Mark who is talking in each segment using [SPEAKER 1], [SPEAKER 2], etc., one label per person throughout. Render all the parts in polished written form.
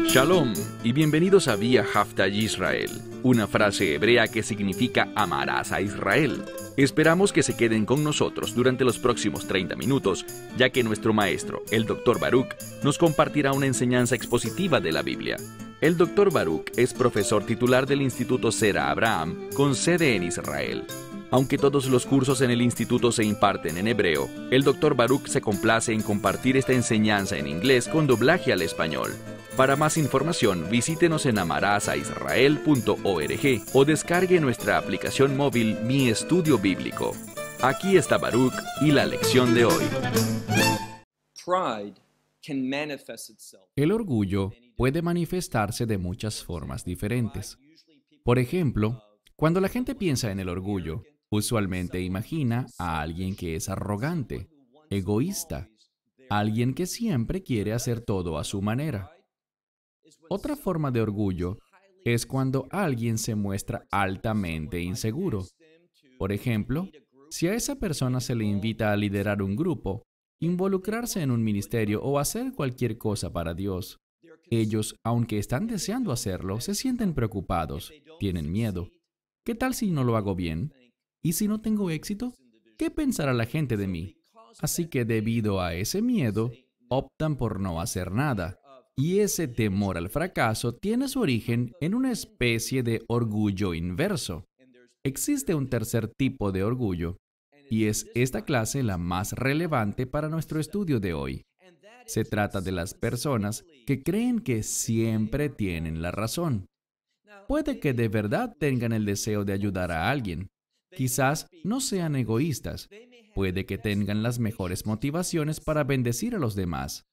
[SPEAKER 1] Shalom y bienvenidos a Vía Haftaj Israel, una frase hebrea que significa amarás a Israel. Esperamos que se queden con nosotros durante los próximos 30 minutos, ya que nuestro maestro, el Dr. Baruch, nos compartirá una enseñanza expositiva de la Biblia. El Dr. Baruch es profesor titular del Instituto Zera Abraham, con sede en Israel. Aunque todos los cursos en el instituto se imparten en hebreo, el Dr. Baruch se complace en compartir esta enseñanza en inglés con doblaje al español. Para más información, visítenos en amarasaisrael.org o descargue nuestra aplicación móvil Mi Estudio Bíblico. Aquí está Baruch y la lección de hoy.
[SPEAKER 2] El orgullo puede manifestarse de muchas formas diferentes. Por ejemplo, cuando la gente piensa en el orgullo, usualmente imagina a alguien que es arrogante, egoísta, alguien que siempre quiere hacer todo a su manera. Otra forma de orgullo es cuando alguien se muestra altamente inseguro. Por ejemplo, si a esa persona se le invita a liderar un grupo, involucrarse en un ministerio o hacer cualquier cosa para Dios, ellos, aunque están deseando hacerlo, se sienten preocupados, tienen miedo. ¿Qué tal si no lo hago bien? ¿Y si no tengo éxito? ¿Qué pensará la gente de mí? Así que debido a ese miedo, optan por no hacer nada. Y ese temor al fracaso tiene su origen en una especie de orgullo inverso. Existe un tercer tipo de orgullo, y es esta clase la más relevante para nuestro estudio de hoy. Se trata de las personas que creen que siempre tienen la razón. Puede que de verdad tengan el deseo de ayudar a alguien. Quizás no sean egoístas. Puede que tengan las mejores motivaciones para bendecir a los demás,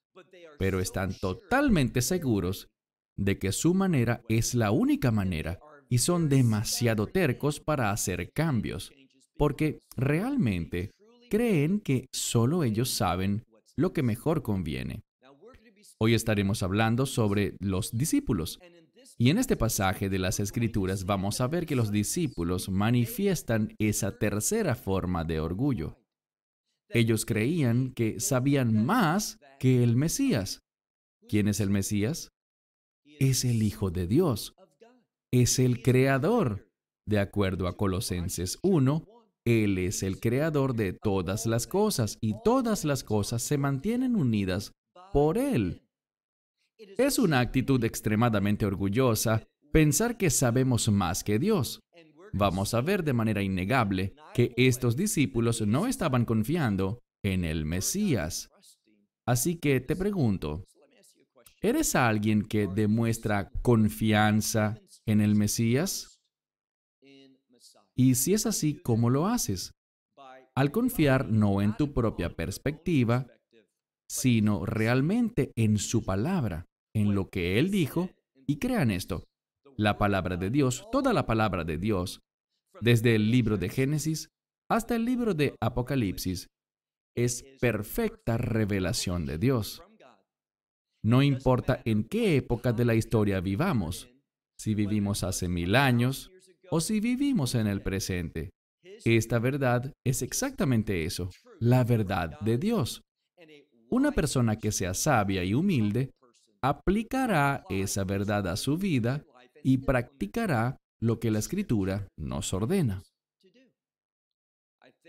[SPEAKER 2] pero están totalmente seguros de que su manera es la única manera y son demasiado tercos para hacer cambios, porque realmente creen que solo ellos saben lo que mejor conviene. Hoy estaremos hablando sobre los discípulos. Y en este pasaje de las Escrituras vamos a ver que los discípulos manifiestan esa tercera forma de orgullo. Ellos creían que sabían más que el Mesías. ¿Quién es el Mesías? Es el Hijo de Dios. Es el Creador. De acuerdo a Colosenses 1, Él es el Creador de todas las cosas y todas las cosas se mantienen unidas por Él. Es una actitud extremadamente orgullosa pensar que sabemos más que Dios. Vamos a ver de manera innegable que estos discípulos no estaban confiando en el Mesías. Así que te pregunto, ¿eres alguien que demuestra confianza en el Mesías? Y si es así, ¿cómo lo haces? Al confiar no en tu propia perspectiva, sino realmente en su palabra, en lo que Él dijo, y crean esto. La palabra de Dios, toda la palabra de Dios, desde el libro de Génesis hasta el libro de Apocalipsis, es perfecta revelación de Dios. No importa en qué época de la historia vivamos, si vivimos hace 1000 años o si vivimos en el presente. Esta verdad es exactamente eso, la verdad de Dios. Una persona que sea sabia y humilde aplicará esa verdad a su vida y practicará lo que la Escritura nos ordena.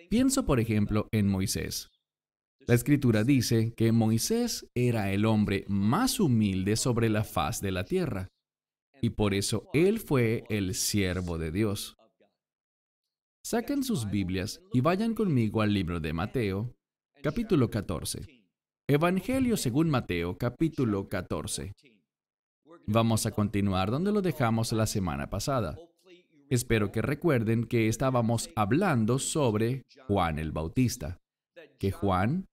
[SPEAKER 2] Pienso, por ejemplo, en Moisés. La Escritura dice que Moisés era el hombre más humilde sobre la faz de la tierra, y por eso él fue el siervo de Dios. Saquen sus Biblias y vayan conmigo al libro de Mateo, capítulo 14. Evangelio según Mateo, capítulo 14. Vamos a continuar donde lo dejamos la semana pasada. Espero que recuerden que estábamos hablando sobre Juan el Bautista. Que Juan,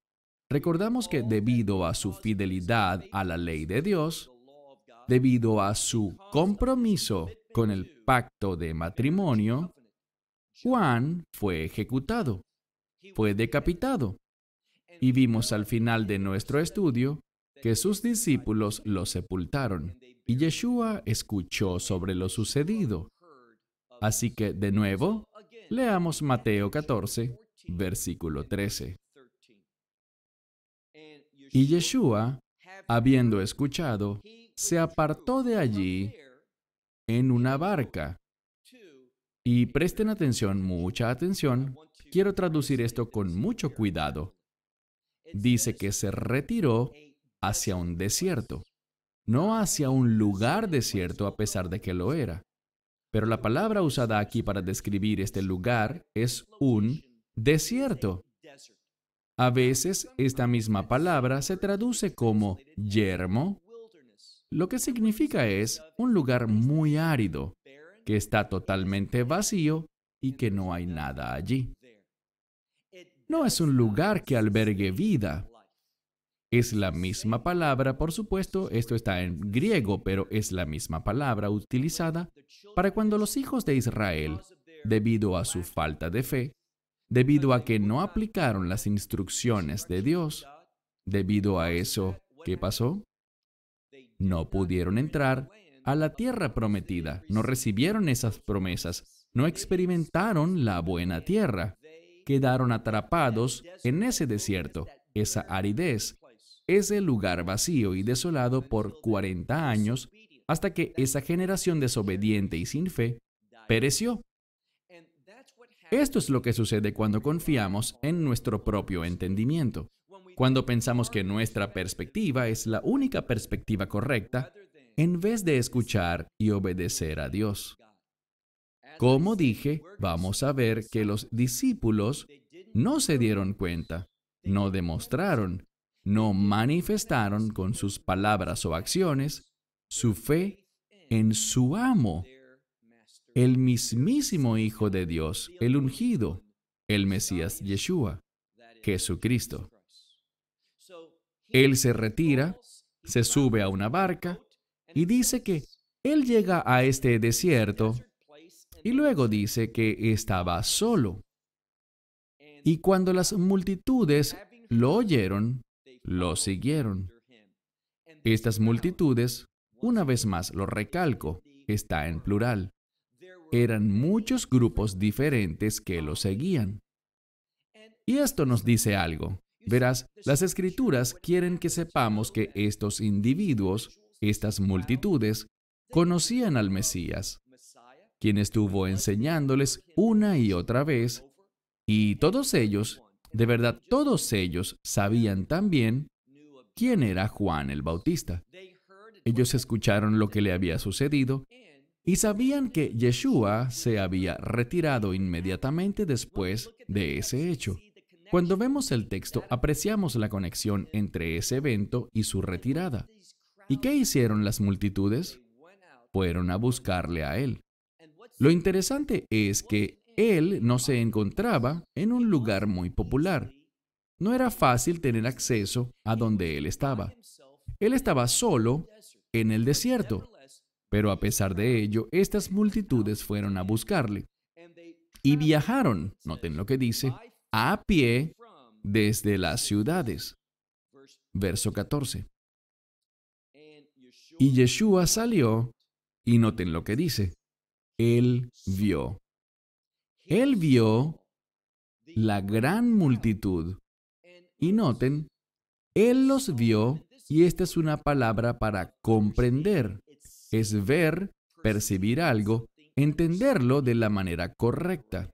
[SPEAKER 2] recordamos que debido a su fidelidad a la ley de Dios, debido a su compromiso con el pacto de matrimonio, Juan fue ejecutado, fue decapitado. Y vimos al final de nuestro estudio que sus discípulos lo sepultaron y Yeshua escuchó sobre lo sucedido. Así que, de nuevo, leamos Mateo 14, versículo 13. Y Yeshua, habiendo escuchado, se apartó de allí en una barca. Y presten atención, mucha atención. Quiero traducir esto con mucho cuidado. Dice que se retiró hacia un desierto, no hacia un lugar desierto a pesar de que lo era. Pero la palabra usada aquí para describir este lugar es un desierto. A veces esta misma palabra se traduce como yermo, lo que significa es un lugar muy árido, que está totalmente vacío y que no hay nada allí. No es un lugar que albergue vida. Es la misma palabra, por supuesto, esto está en griego, pero es la misma palabra utilizada para cuando los hijos de Israel, debido a su falta de fe, debido a que no aplicaron las instrucciones de Dios, debido a eso, ¿qué pasó? No pudieron entrar a la tierra prometida, no recibieron esas promesas, no experimentaron la buena tierra, quedaron atrapados en ese desierto, esa aridez, ese lugar vacío y desolado por 40 años, hasta que esa generación desobediente y sin fe pereció. Esto es lo que sucede cuando confiamos en nuestro propio entendimiento. Cuando pensamos que nuestra perspectiva es la única perspectiva correcta, en vez de escuchar y obedecer a Dios. Como dije, vamos a ver que los discípulos no se dieron cuenta, no demostraron, no manifestaron con sus palabras o acciones su fe en su amo, el mismísimo Hijo de Dios, el ungido, el Mesías Yeshua, Jesucristo. Él se retira, se sube a una barca y dice que él llega a este desierto y luego dice que estaba solo. Y cuando las multitudes lo oyeron, lo siguieron. Estas multitudes, una vez más lo recalco, está en plural. Eran muchos grupos diferentes que lo seguían. Y esto nos dice algo. Verás, las Escrituras quieren que sepamos que estos individuos, estas multitudes, conocían al Mesías, quien estuvo enseñándoles una y otra vez, y todos ellos, de verdad, todos ellos sabían también quién era Juan el Bautista. Ellos escucharon lo que le había sucedido y sabían que Yeshua se había retirado inmediatamente después de ese hecho. Cuando vemos el texto, apreciamos la conexión entre ese evento y su retirada. ¿Y qué hicieron las multitudes? Fueron a buscarle a él. Lo interesante es que él no se encontraba en un lugar muy popular. No era fácil tener acceso a donde él estaba. Él estaba solo en el desierto. Pero a pesar de ello, estas multitudes fueron a buscarle. Y viajaron, noten lo que dice, a pie desde las ciudades. Verso 14. Y Yeshua salió, y noten lo que dice. Él vio. Él vio la gran multitud. Y noten, Él los vio, y esta es una palabra para comprender. Es ver, percibir algo, entenderlo de la manera correcta.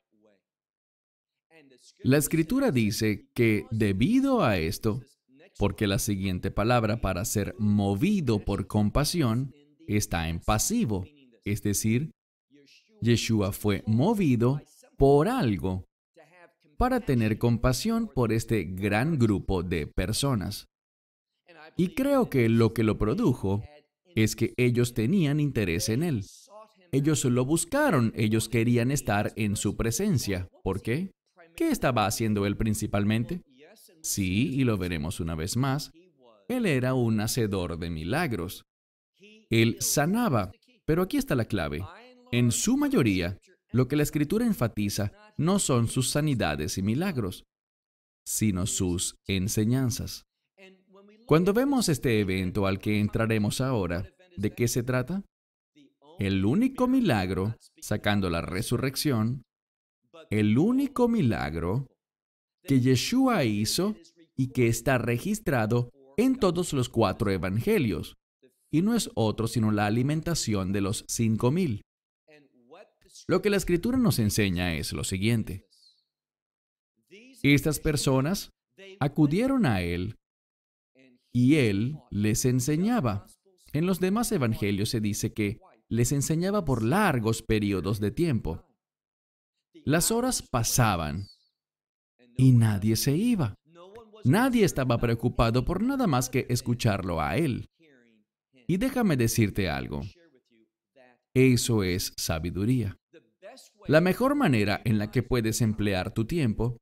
[SPEAKER 2] La Escritura dice que debido a esto, porque la siguiente palabra para ser movido por compasión está en pasivo, es decir, Yeshua fue movido por algo para tener compasión por este gran grupo de personas. Y creo que lo produjo es que ellos tenían interés en él. Ellos lo buscaron, ellos querían estar en su presencia. ¿Por qué? ¿Qué estaba haciendo él principalmente? Sí, y lo veremos una vez más. Él era un hacedor de milagros. Él sanaba, pero aquí está la clave. En su mayoría, lo que la Escritura enfatiza no son sus sanidades y milagros, sino sus enseñanzas. Cuando vemos este evento al que entraremos ahora, ¿de qué se trata? El único milagro, sacando la resurrección, el único milagro que Yeshua hizo y que está registrado en todos los 4 evangelios. y no es otro sino la alimentación de los 5,000. Lo que la Escritura nos enseña es lo siguiente. Estas personas acudieron a Él y Él les enseñaba. En los demás evangelios se dice que les enseñaba por largos periodos de tiempo. Las horas pasaban y nadie se iba. Nadie estaba preocupado por nada más que escucharlo a Él. Y déjame decirte algo. Eso es sabiduría. La mejor manera en la que puedes emplear tu tiempo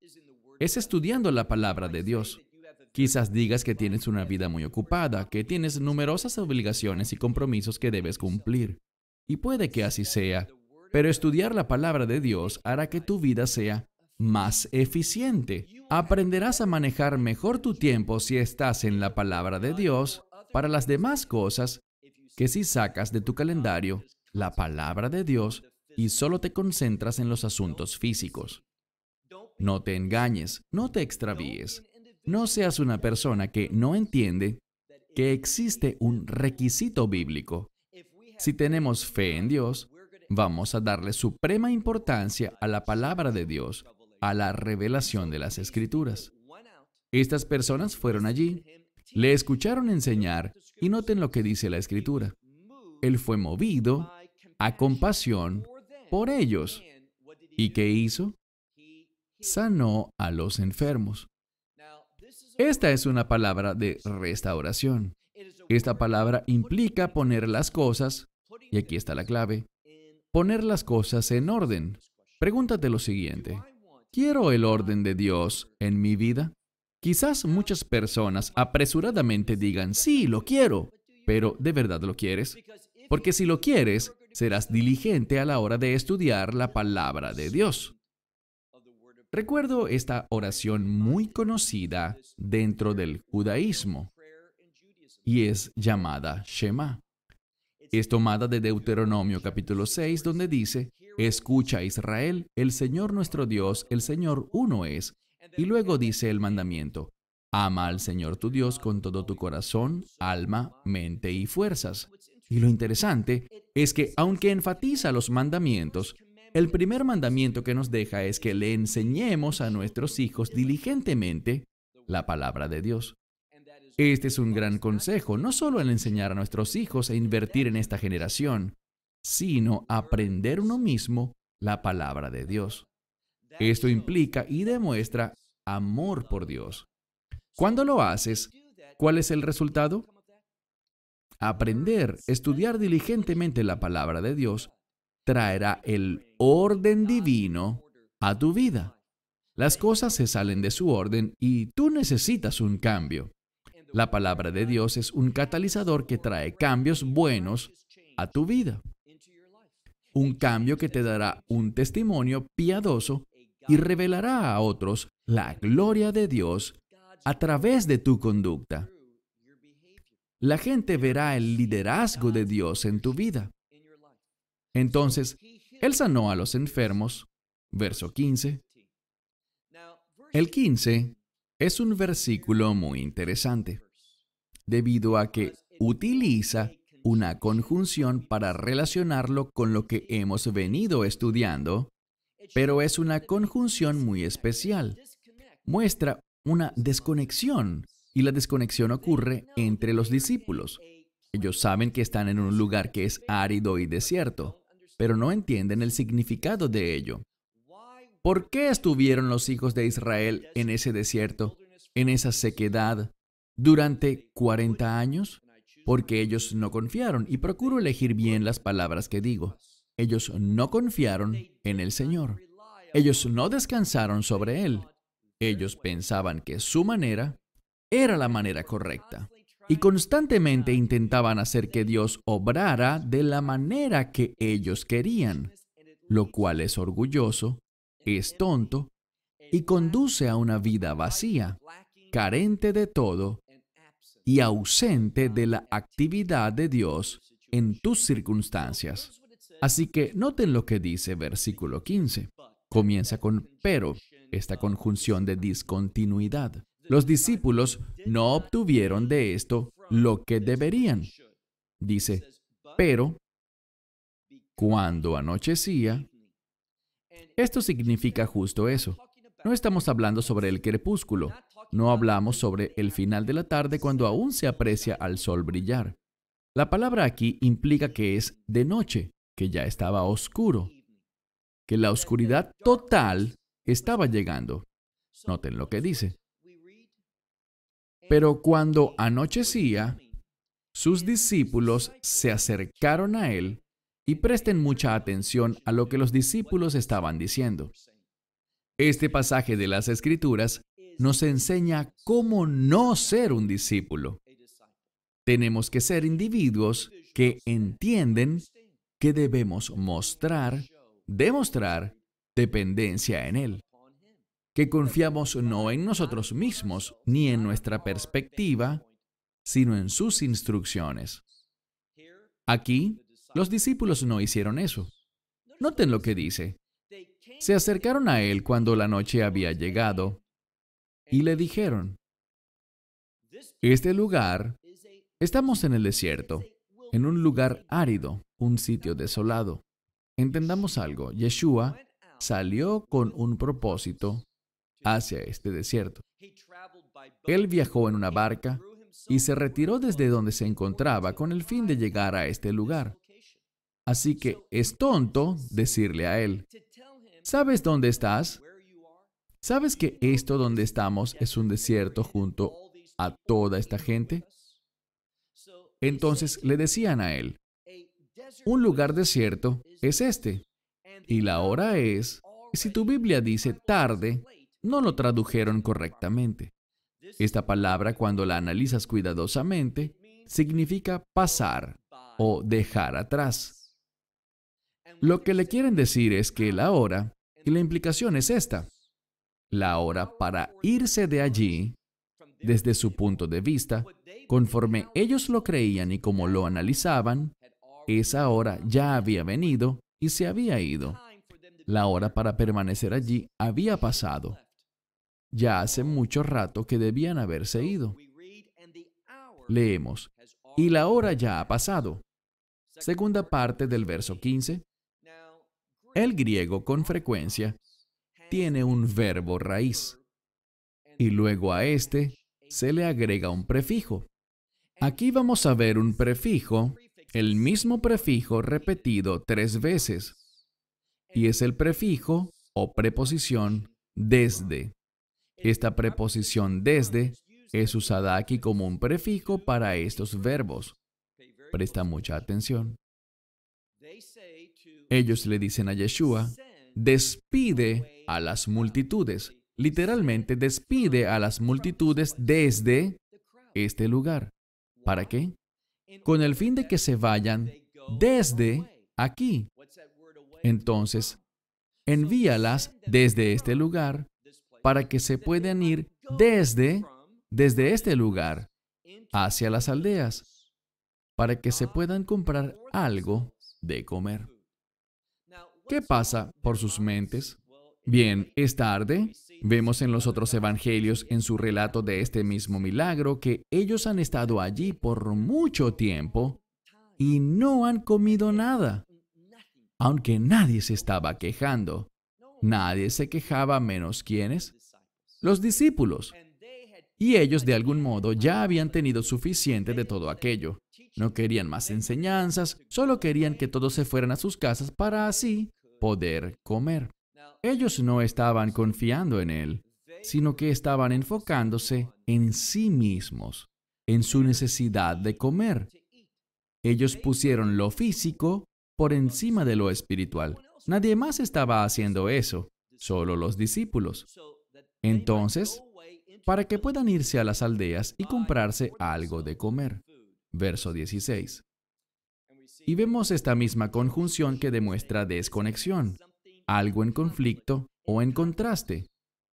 [SPEAKER 2] es estudiando la palabra de Dios. Quizás digas que tienes una vida muy ocupada, que tienes numerosas obligaciones y compromisos que debes cumplir. Y puede que así sea, pero estudiar la palabra de Dios hará que tu vida sea más eficiente. Aprenderás a manejar mejor tu tiempo si estás en la palabra de Dios para las demás cosas que si sacas de tu calendario la palabra de Dios y solo te concentras en los asuntos físicos. No te engañes, no te extravíes. No seas una persona que no entiende que existe un requisito bíblico. Si tenemos fe en Dios, vamos a darle suprema importancia a la palabra de Dios, a la revelación de las Escrituras. Estas personas fueron allí, le escucharon enseñar y noten lo que dice la Escritura. Él fue movido a compasión por ellos. ¿Y qué hizo? Sanó a los enfermos. Esta es una palabra de restauración. Esta palabra implica poner las cosas, y aquí está la clave, poner las cosas en orden. Pregúntate lo siguiente. ¿Quiero el orden de Dios en mi vida? Quizás muchas personas apresuradamente digan, sí, lo quiero, pero ¿de verdad lo quieres? Porque si lo quieres, serás diligente a la hora de estudiar la palabra de Dios. Recuerdo esta oración muy conocida dentro del judaísmo y es llamada Shema. Es tomada de Deuteronomio capítulo 6, donde dice, escucha Israel, el Señor nuestro Dios, el Señor uno es. Y luego dice el mandamiento, ama al Señor tu Dios con todo tu corazón, alma, mente y fuerzas. Y lo interesante es que, aunque enfatiza los mandamientos, el primer mandamiento que nos deja es que le enseñemos a nuestros hijos diligentemente la palabra de Dios. Este es un gran consejo, no solo el enseñar a nuestros hijos e invertir en esta generación, sino aprender uno mismo la palabra de Dios. Esto implica y demuestra amor por Dios. Cuando lo haces, ¿cuál es el resultado? Aprender, estudiar diligentemente la palabra de Dios traerá el orden divino a tu vida. Las cosas se salen de su orden y tú necesitas un cambio. La palabra de Dios es un catalizador que trae cambios buenos a tu vida. Un cambio que te dará un testimonio piadoso y revelará a otros la gloria de Dios a través de tu conducta. La gente verá el liderazgo de Dios en tu vida. Entonces, Él sanó a los enfermos. Verso 15. El 15 es un versículo muy interesante, debido a que utiliza una conjunción para relacionarlo con lo que hemos venido estudiando, pero es una conjunción muy especial. Muestra una desconexión, y la desconexión ocurre entre los discípulos. Ellos saben que están en un lugar que es árido y desierto, pero no entienden el significado de ello. ¿Por qué estuvieron los hijos de Israel en ese desierto, en esa sequedad, durante 40 años? Porque ellos no confiaron, y procuro elegir bien las palabras que digo. Ellos no confiaron en el Señor. Ellos no descansaron sobre Él. Ellos pensaban que su manera era la manera correcta. Y constantemente intentaban hacer que Dios obrara de la manera que ellos querían, lo cual es orgulloso, es tonto y conduce a una vida vacía, carente de todo y ausente de la actividad de Dios en tus circunstancias. Así que noten lo que dice versículo 15. Comienza con pero, esta conjunción de discontinuidad. Los discípulos no obtuvieron de esto lo que deberían. Dice, pero cuando anochecía, esto significa justo eso. No estamos hablando sobre el crepúsculo. No hablamos sobre el final de la tarde cuando aún se aprecia al sol brillar. La palabra aquí implica que es de noche, que ya estaba oscuro, que la oscuridad total estaba llegando. Noten lo que dice. Pero cuando anochecía, sus discípulos se acercaron a él y presten mucha atención a lo que los discípulos estaban diciendo. Este pasaje de las Escrituras nos enseña cómo no ser un discípulo. Tenemos que ser individuos que entienden que debemos demostrar dependencia en Él, que confiamos no en nosotros mismos ni en nuestra perspectiva, sino en sus instrucciones. Aquí, los discípulos no hicieron eso. Noten lo que dice. Se acercaron a Él cuando la noche había llegado y le dijeron, este lugar, estamos en el desierto, en un lugar árido, un sitio desolado. Entendamos algo, Yeshua salió con un propósito hacia este desierto. Él viajó en una barca y se retiró desde donde se encontraba con el fin de llegar a este lugar. Así que es tonto decirle a él, ¿sabes dónde estás? ¿Sabes que esto donde estamos es un desierto junto a toda esta gente? Entonces le decían a él, un lugar desierto es este, y la hora es, si tu Biblia dice tarde, no lo tradujeron correctamente. Esta palabra, cuando la analizas cuidadosamente, significa pasar o dejar atrás. Lo que le quieren decir es que la hora, y la implicación es esta, la hora para irse de allí, desde su punto de vista, conforme ellos lo creían y como lo analizaban, esa hora ya había venido y se había ido. La hora para permanecer allí había pasado. Ya hace mucho rato que debían haberse ido. Leemos, y la hora ya ha pasado. Segunda parte del verso 15. El griego con frecuencia tiene un verbo raíz y luego a este se le agrega un prefijo. Aquí vamos a ver un prefijo, el mismo prefijo repetido 3 veces, y es el prefijo o preposición desde. Esta preposición desde es usada aquí como un prefijo para estos verbos. Presta mucha atención. Ellos le dicen a Yeshua, despide a las multitudes. Literalmente, despide a las multitudes desde este lugar. ¿Para qué? Con el fin de que se vayan desde aquí. Entonces, envíalas desde este lugar para que se puedan ir desde este lugar hacia las aldeas, para que se puedan comprar algo de comer. ¿Qué pasa por sus mentes? Bien, es tarde. Vemos en los otros evangelios, en su relato de este mismo milagro, que ellos han estado allí por mucho tiempo y no han comido nada. Aunque nadie se estaba quejando. Nadie se quejaba menos ¿quiénes? Los discípulos. Y ellos de algún modo ya habían tenido suficiente de todo aquello. No querían más enseñanzas, solo querían que todos se fueran a sus casas para así poder comer. Ellos no estaban confiando en Él, sino que estaban enfocándose en sí mismos, en su necesidad de comer. Ellos pusieron lo físico por encima de lo espiritual. Nadie más estaba haciendo eso, solo los discípulos. Entonces, para que puedan irse a las aldeas y comprarse algo de comer. Verso 16. Y vemos esta misma conjunción que demuestra desconexión, algo en conflicto o en contraste.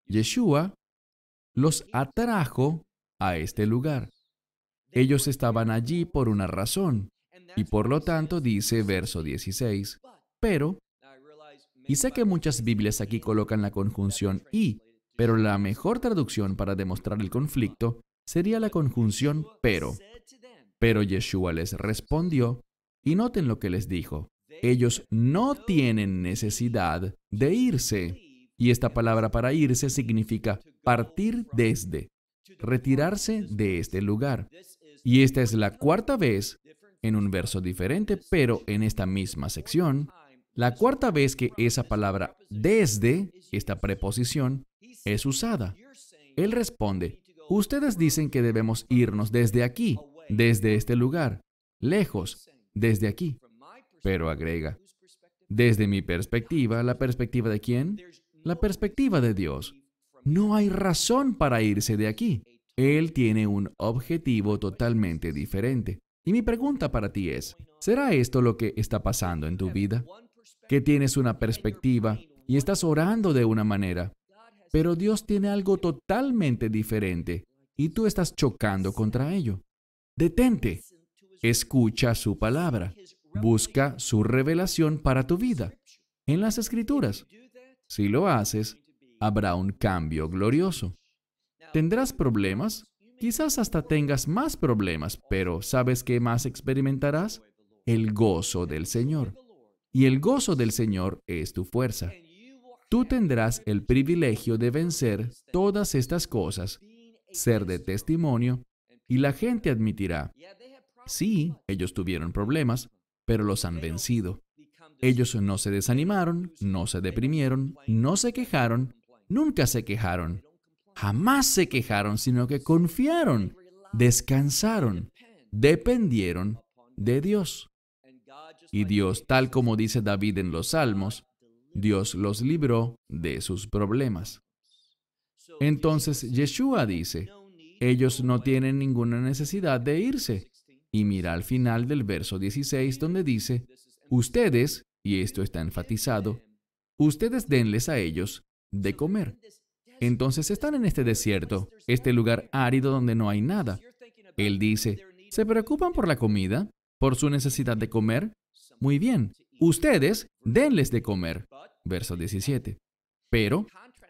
[SPEAKER 2] Yeshua los atrajo a este lugar. Ellos estaban allí por una razón, y por lo tanto dice verso 16, pero, y sé que muchas Biblias aquí colocan la conjunción y, pero la mejor traducción para demostrar el conflicto sería la conjunción pero. Pero Yeshua les respondió, y noten lo que les dijo. Ellos no tienen necesidad de irse. Y esta palabra para irse significa partir desde, retirarse de este lugar. Y esta es la cuarta vez, en un verso diferente, pero en esta misma sección, la cuarta vez que esa palabra desde, esta preposición, es usada. Él responde, ustedes dicen que debemos irnos desde aquí, desde este lugar, lejos, desde aquí. Pero agrega, desde mi perspectiva, ¿la perspectiva de quién? La perspectiva de Dios. No hay razón para irse de aquí. Él tiene un objetivo totalmente diferente. Y mi pregunta para ti es, ¿será esto lo que está pasando en tu vida? Que tienes una perspectiva y estás orando de una manera, pero Dios tiene algo totalmente diferente y tú estás chocando contra ello. Detente. Escucha su palabra. Busca su revelación para tu vida en las Escrituras. Si lo haces, habrá un cambio glorioso. ¿Tendrás problemas? Quizás hasta tengas más problemas, pero ¿sabes qué más experimentarás? El gozo del Señor. Y el gozo del Señor es tu fuerza. Tú tendrás el privilegio de vencer todas estas cosas, ser de testimonio, y la gente admitirá, sí, ellos tuvieron problemas, pero los han vencido. Ellos no se desanimaron, no se deprimieron, no se quejaron, nunca se quejaron. Jamás se quejaron, sino que confiaron, descansaron, dependieron de Dios. Y Dios, tal como dice David en los Salmos, Dios los libró de sus problemas. Entonces Yeshua dice, ellos no tienen ninguna necesidad de irse. Y mira al final del verso 16 donde dice, ustedes, y esto está enfatizado, ustedes denles a ellos de comer. Entonces están en este desierto, este lugar árido donde no hay nada. Él dice, ¿se preocupan por la comida? ¿Por su necesidad de comer? Muy bien, ustedes denles de comer. Verso 17. Pero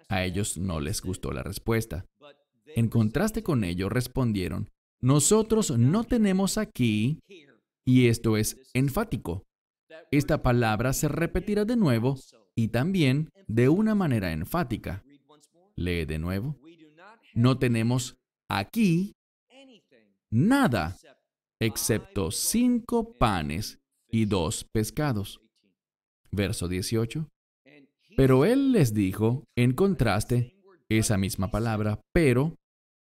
[SPEAKER 2] a ellos no les gustó la respuesta. En contraste con ello, respondieron, nosotros no tenemos aquí, y esto es enfático. Esta palabra se repetirá de nuevo y también de una manera enfática. Lee de nuevo. No tenemos aquí nada, excepto 5 panes y 2 pescados. Verso 18. Pero él les dijo, en contraste, esa misma palabra, pero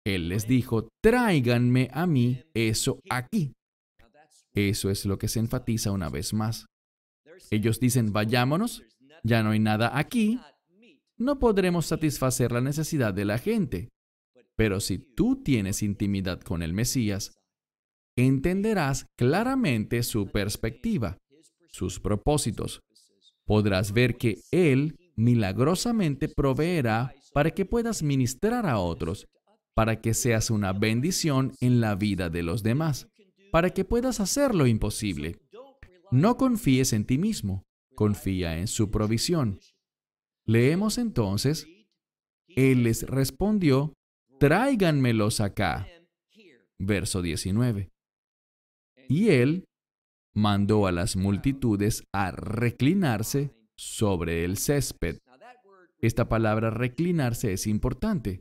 [SPEAKER 2] él les dijo, tráiganme a mí eso aquí. Eso es lo que se enfatiza una vez más. Ellos dicen, vayámonos, ya no hay nada aquí, no podremos satisfacer la necesidad de la gente. Pero si tú tienes intimidad con el Mesías, entenderás claramente su perspectiva, sus propósitos. Podrás ver que Él milagrosamente proveerá para que puedas ministrar a otros, para que seas una bendición en la vida de los demás, para que puedas hacer lo imposible. No confíes en ti mismo, confía en su provisión. Leemos entonces, Él les respondió, tráiganmelos acá. Verso 19. Y Él mandó a las multitudes a reclinarse sobre el césped. Esta palabra reclinarse es importante.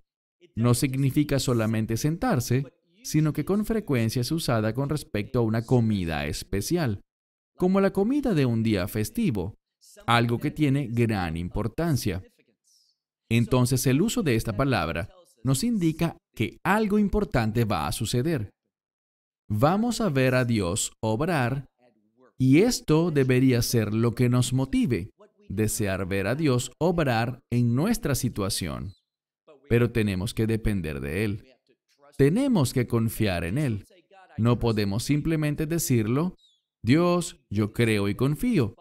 [SPEAKER 2] No significa solamente sentarse, sino que con frecuencia es usada con respecto a una comida especial, como la comida de un día festivo, algo que tiene gran importancia. Entonces el uso de esta palabra nos indica que algo importante va a suceder. Vamos a ver a Dios obrar y esto debería ser lo que nos motive, desear ver a Dios obrar en nuestra situación. Pero tenemos que depender de Él. Tenemos que confiar en Él. No podemos simplemente decirlo, Dios, yo creo y confío.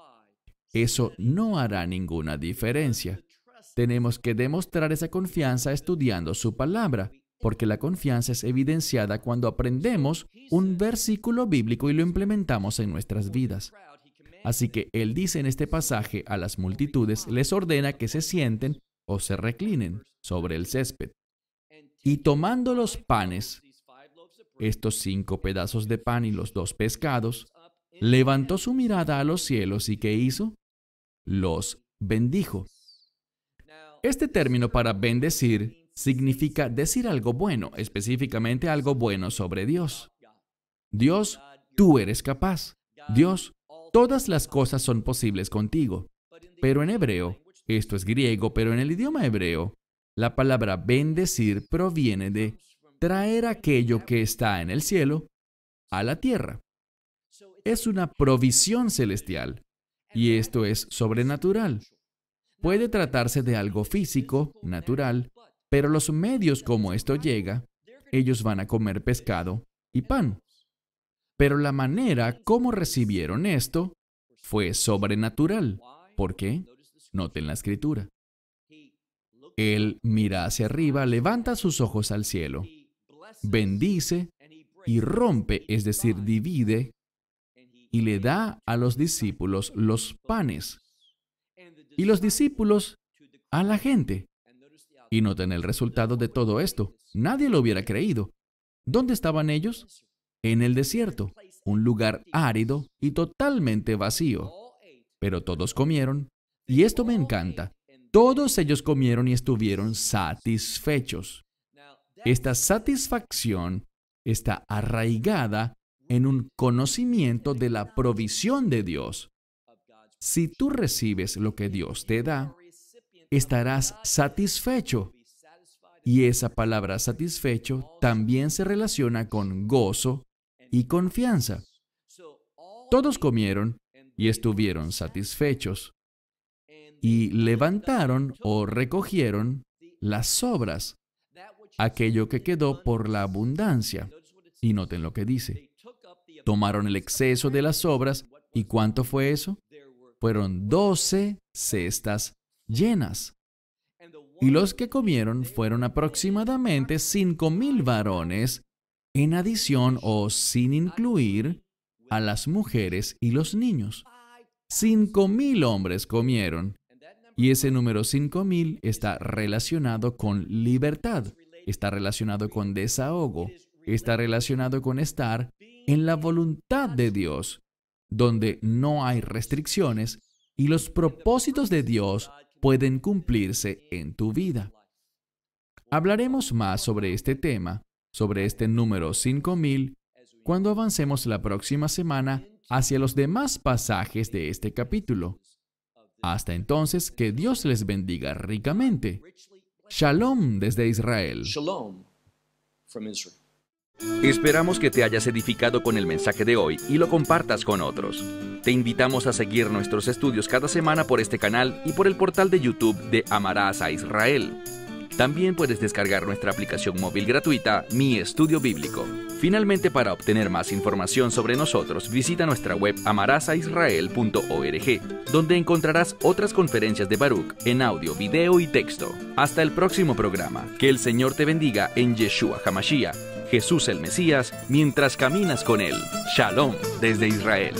[SPEAKER 2] Eso no hará ninguna diferencia. Tenemos que demostrar esa confianza estudiando su palabra, porque la confianza es evidenciada cuando aprendemos un versículo bíblico y lo implementamos en nuestras vidas. Así que Él dice en este pasaje a las multitudes, les ordena que se sienten o se reclinen sobre el césped. Y tomando los panes, estos 5 pedazos de pan y los 2 pescados, levantó su mirada a los cielos y ¿qué hizo? Los bendijo. Este término para bendecir significa decir algo bueno, específicamente algo bueno sobre Dios. Dios, tú eres capaz. Dios, todas las cosas son posibles contigo. Pero en hebreo, esto es griego, pero en el idioma hebreo, la palabra bendecir proviene de traer aquello que está en el cielo a la tierra. Es una provisión celestial, y esto es sobrenatural. Puede tratarse de algo físico, natural, pero los medios como esto llega, ellos van a comer pescado y pan. Pero la manera como recibieron esto fue sobrenatural. ¿Por qué? Noten la escritura. Él mira hacia arriba, levanta sus ojos al cielo, bendice y rompe, es decir, divide, y le da a los discípulos los panes. Y los discípulos a la gente. Y noten el resultado de todo esto. Nadie lo hubiera creído. ¿Dónde estaban ellos? En el desierto, un lugar árido y totalmente vacío. Pero todos comieron, y esto me encanta. Todos ellos comieron y estuvieron satisfechos. Esta satisfacción está arraigada en un conocimiento de la provisión de Dios. Si tú recibes lo que Dios te da, estarás satisfecho. Y esa palabra satisfecho también se relaciona con gozo y confianza. Todos comieron y estuvieron satisfechos. Y levantaron o recogieron las sobras, aquello que quedó por la abundancia. Y noten lo que dice. Tomaron el exceso de las sobras. ¿Y cuánto fue eso? Fueron 12 cestas llenas. Y los que comieron fueron aproximadamente 5,000 varones, en adición o sin incluir a las mujeres y los niños. 5,000 hombres comieron. Y ese número 5,000 está relacionado con libertad, está relacionado con desahogo, está relacionado con estar en la voluntad de Dios, donde no hay restricciones y los propósitos de Dios pueden cumplirse en tu vida. Hablaremos más sobre este tema, sobre este número 5,000, cuando avancemos la próxima semana hacia los demás pasajes de este capítulo. Hasta entonces, que Dios les bendiga ricamente. Shalom desde Israel.
[SPEAKER 3] Shalom from Israel.
[SPEAKER 1] Esperamos que te hayas edificado con el mensaje de hoy y lo compartas con otros. Te invitamos a seguir nuestros estudios cada semana por este canal y por el portal de YouTube de Amarás a Israel. También puedes descargar nuestra aplicación móvil gratuita, Mi Estudio Bíblico. Finalmente, para obtener más información sobre nosotros, visita nuestra web amarasaisrael.org, donde encontrarás otras conferencias de Baruch en audio, video y texto. Hasta el próximo programa. Que el Señor te bendiga en Yeshua HaMashiach, Jesús el Mesías, mientras caminas con Él. Shalom desde Israel.